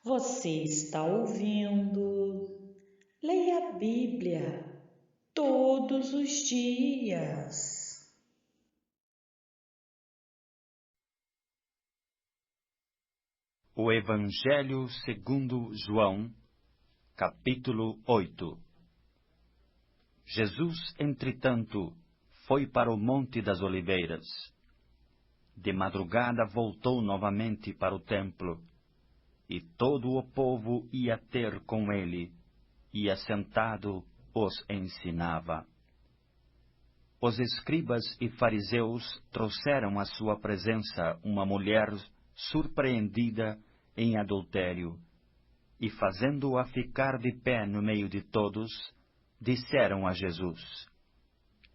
Você está ouvindo? Leia a Bíblia todos os dias. O Evangelho segundo João, capítulo 8. Jesus, entretanto, foi para o Monte das Oliveiras. De madrugada voltou novamente para o templo, e todo o povo ia ter com ele, e assentado os ensinava. Os escribas e fariseus trouxeram à sua presença uma mulher surpreendida em adultério, e fazendo-a ficar de pé no meio de todos, disseram a Jesus: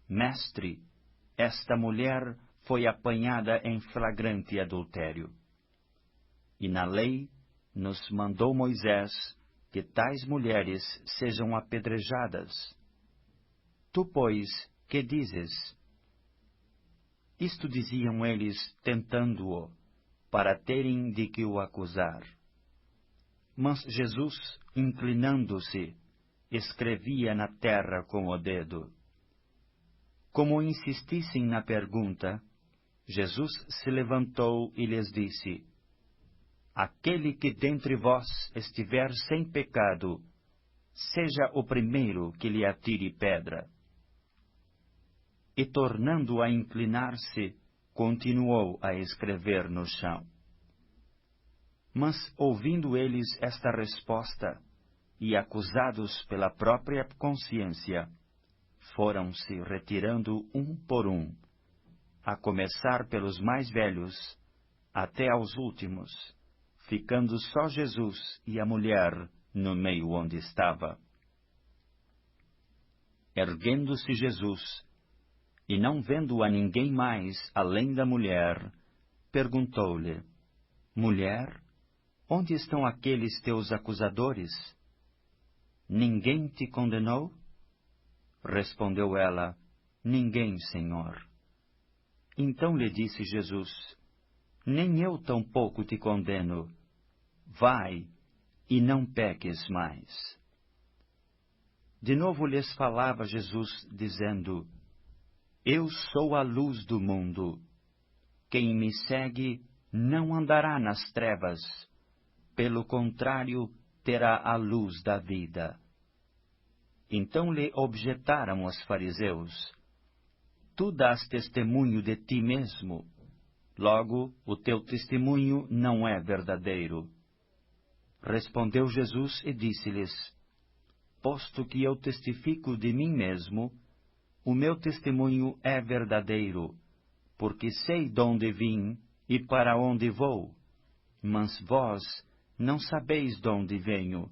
Mestre, esta mulher foi apanhada em flagrante adultério. E na lei nos mandou Moisés que tais mulheres sejam apedrejadas. Tu, pois, que dizes? Isto diziam eles, tentando-o, para terem de que o acusar. Mas Jesus, inclinando-se, escrevia na terra com o dedo. Como insistissem na pergunta, Jesus se levantou e lhes disse: Aquele que dentre vós estiver sem pecado, seja o primeiro que lhe atire pedra. E tornando a inclinar-se, continuou a escrever no chão. Mas, ouvindo eles esta resposta, e acusados pela própria consciência, foram-se retirando um por um, a começar pelos mais velhos, até aos últimos, ficando só Jesus e a mulher no meio onde estava. Erguendo-se Jesus, e não vendo a ninguém mais além da mulher, perguntou-lhe: Mulher, onde estão aqueles teus acusadores? Ninguém te condenou? Respondeu ela: Ninguém, Senhor. Então lhe disse Jesus: Nem eu tampouco te condeno. Vai, e não peques mais. De novo lhes falava Jesus, dizendo: Eu sou a luz do mundo. Quem me segue não andará nas trevas, pelo contrário, terá a luz da vida. Então lhe objetaram os fariseus: Tu dás testemunho de ti mesmo, logo o teu testemunho não é verdadeiro. Respondeu Jesus e disse-lhes: Posto que eu testifico de mim mesmo, o meu testemunho é verdadeiro, porque sei de onde vim e para onde vou. Mas vós não sabeis de onde venho,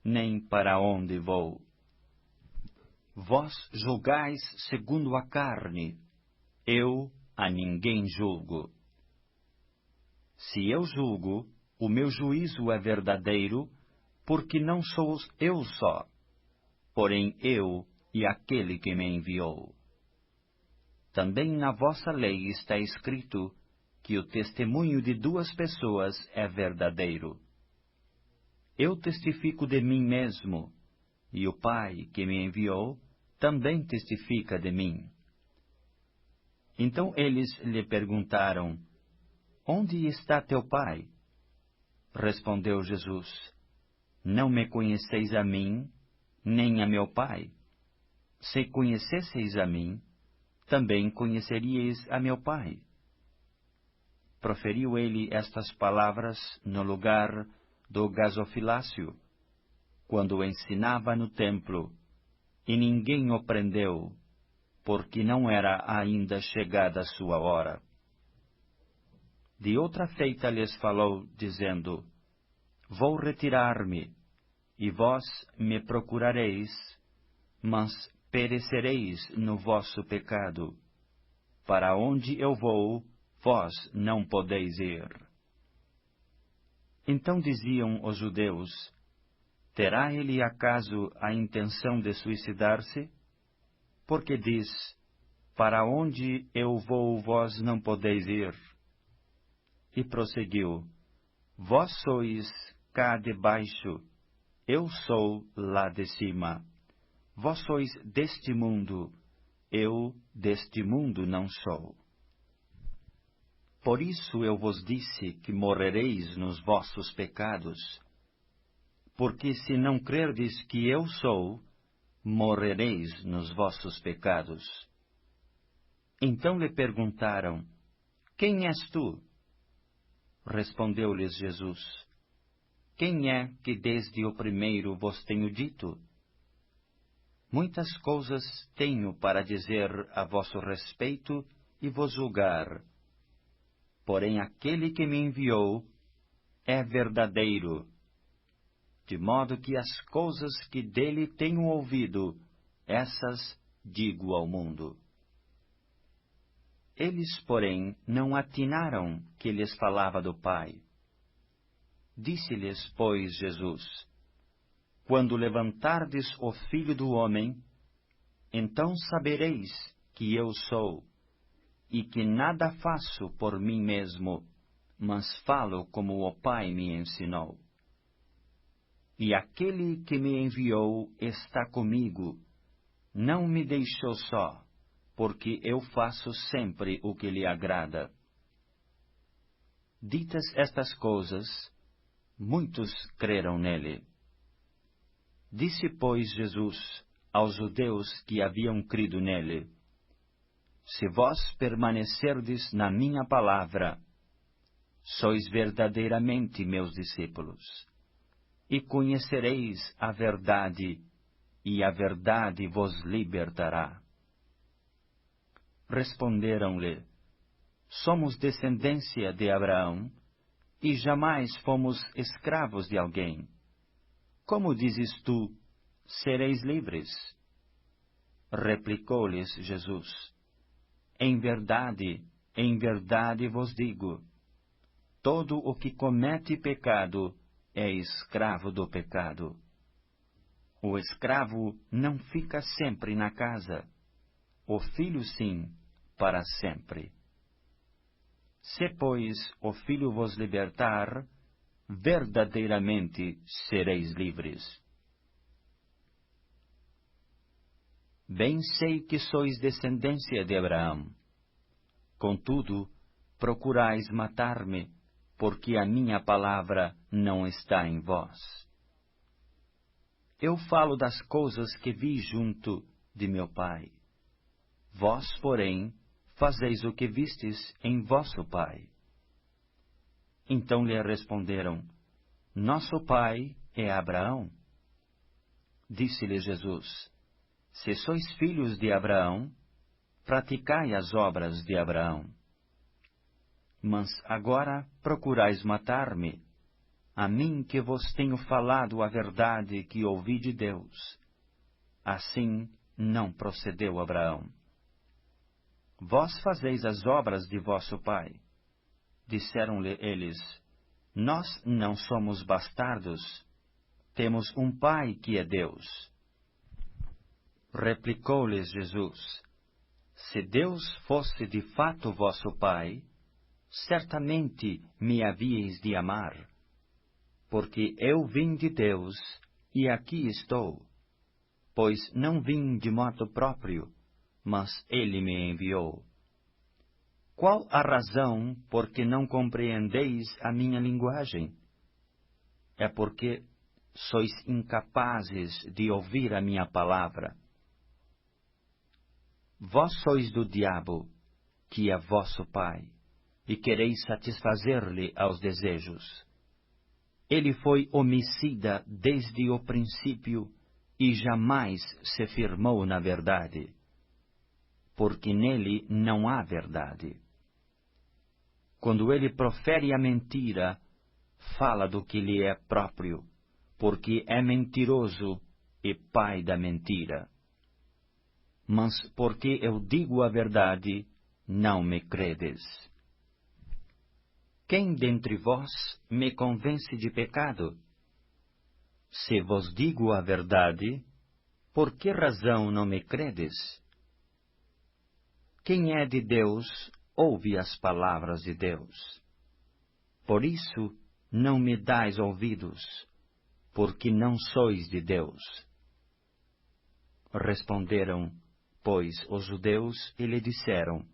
nem para onde vou. Vós julgais segundo a carne, eu a ninguém julgo. Se eu julgo, o meu juízo é verdadeiro, porque não sou eu só, porém eu e aquele que me enviou. Também na vossa lei está escrito que o testemunho de duas pessoas é verdadeiro. Eu testifico de mim mesmo, e o Pai que me enviou também testifica de mim. Então eles lhe perguntaram: Onde está teu Pai? Respondeu Jesus: Não me conheceis a mim, nem a meu Pai. Se conhecesseis a mim, também conheceríeis a meu Pai. Proferiu ele estas palavras no lugar do gasofilácio, quando ensinava no templo, e ninguém o prendeu, porque não era ainda chegada a sua hora. De outra feita lhes falou, dizendo: Vou retirar-me, e vós me procurareis, mas perecereis no vosso pecado. Para onde eu vou, vós não podeis ir. Então diziam os judeus: Terá ele acaso a intenção de suicidar-se? Porque diz: Para onde eu vou, vós não podeis ir. E prosseguiu: Vós sois cá de baixo, eu sou lá de cima. Vós sois deste mundo, eu deste mundo não sou. Por isso eu vos disse que morrereis nos vossos pecados. Porque se não crerdes que eu sou, morrereis nos vossos pecados. Então lhe perguntaram, quem és tu? Respondeu-lhes Jesus, quem é que desde o primeiro vos tenho dito? Muitas coisas tenho para dizer a vosso respeito e vos julgar. Porém aquele que me enviou é verdadeiro, de modo que as coisas que dele tenho ouvido, essas digo ao mundo. Eles, porém, não atinaram que lhes falava do Pai. Disse-lhes, pois, Jesus, quando levantardes o Filho do Homem, então sabereis que eu sou, e que nada faço por mim mesmo, mas falo como o Pai me ensinou. E aquele que me enviou está comigo, não me deixou só, porque eu faço sempre o que lhe agrada. Ditas estas coisas, muitos creram nele. Disse, pois, Jesus aos judeus que haviam crido nele, se vós permanecerdes na minha palavra, sois verdadeiramente meus discípulos, e conhecereis a verdade, e a verdade vos libertará. Responderam-lhe, somos descendência de Abraão, e jamais fomos escravos de alguém. Como dizes tu, sereis livres? Replicou-lhes Jesus, em verdade vos digo, todo o que comete pecado é escravo do pecado. O escravo não fica sempre na casa, o filho sim, para sempre. Se, pois, o Filho vos libertar, verdadeiramente sereis livres. Bem sei que sois descendência de Abraão. Contudo, procurais matar-me, porque a minha palavra não está em vós. Eu falo das coisas que vi junto de meu Pai. Vós, porém, fazeis o que vistes em vosso pai. Então lhe responderam, nosso pai é Abraão. Disse-lhe Jesus, se sois filhos de Abraão, praticai as obras de Abraão. Mas agora procurais matar-me, a mim que vos tenho falado a verdade que ouvi de Deus. Assim não procedeu Abraão. Vós fazeis as obras de vosso pai. Disseram-lhe eles, nós não somos bastardos, temos um pai que é Deus. Replicou-lhes Jesus, se Deus fosse de fato vosso pai, certamente me havíeis de amar, porque eu vim de Deus e aqui estou, pois não vim de modo próprio, mas ele me enviou. Qual a razão por que não compreendeis a minha linguagem? É porque sois incapazes de ouvir a minha palavra. Vós sois do diabo, que é vosso pai, e quereis satisfazer-lhe aos desejos. Ele foi homicida desde o princípio e jamais se firmou na verdade, porque nele não há verdade. Quando ele profere a mentira, fala do que lhe é próprio, porque é mentiroso e pai da mentira. Mas porque eu digo a verdade, não me credes. Quem dentre vós me convence de pecado? Se vos digo a verdade, por que razão não me credes? Quem é de Deus, ouve as palavras de Deus. Por isso, não me dais ouvidos, porque não sois de Deus? Responderam, pois, os judeus e lhe disseram: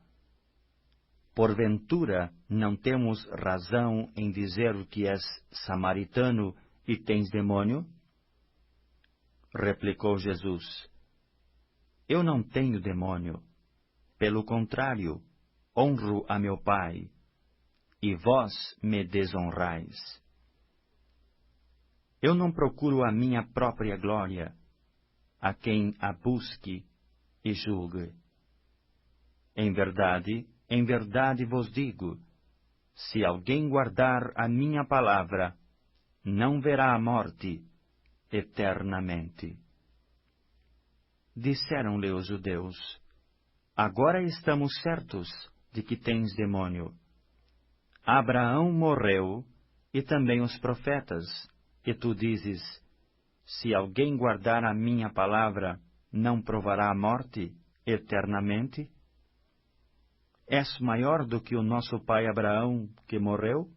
Porventura não temos razão em dizer que és samaritano e tens demônio? Replicou Jesus: Eu não tenho demônio. Pelo contrário, honro a meu Pai, e vós me desonrais. Eu não procuro a minha própria glória, a quem a busque e julgue. Em verdade vos digo, se alguém guardar a minha palavra, não verá a morte eternamente. Disseram-lhe os judeus: Agora estamos certos de que tens demônio. Abraão morreu, e também os profetas, e tu dizes: Se alguém guardar a minha palavra, não provará a morte eternamente? És maior do que o nosso pai Abraão, que morreu?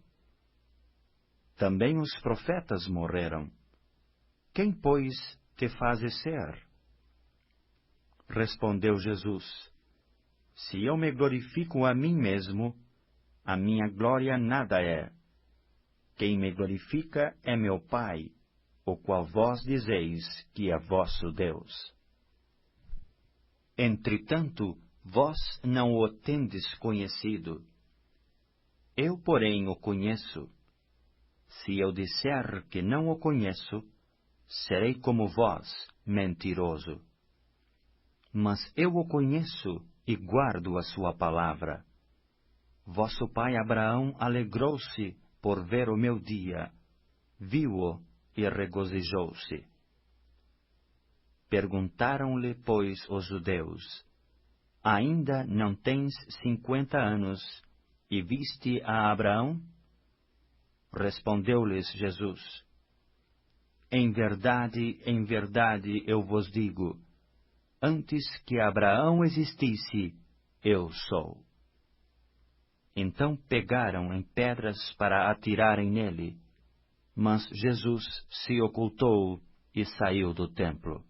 Também os profetas morreram. Quem, pois, te fazes ser? Respondeu Jesus: Se eu me glorifico a mim mesmo, a minha glória nada é. Quem me glorifica é meu Pai, o qual vós dizeis que é vosso Deus. Entretanto, vós não o tendes conhecido. Eu, porém, o conheço. Se eu disser que não o conheço, serei como vós, mentiroso. Mas eu o conheço e guardo a sua palavra. Vosso pai Abraão alegrou-se por ver o meu dia, viu-o e regozijou-se. Perguntaram-lhe, pois, os judeus: Ainda não tens 50 anos, e viste a Abraão? Respondeu-lhes Jesus: em verdade, eu vos digo, antes que Abraão existisse, eu sou. Então pegaram em pedras para atirarem nele, mas Jesus se ocultou e saiu do templo.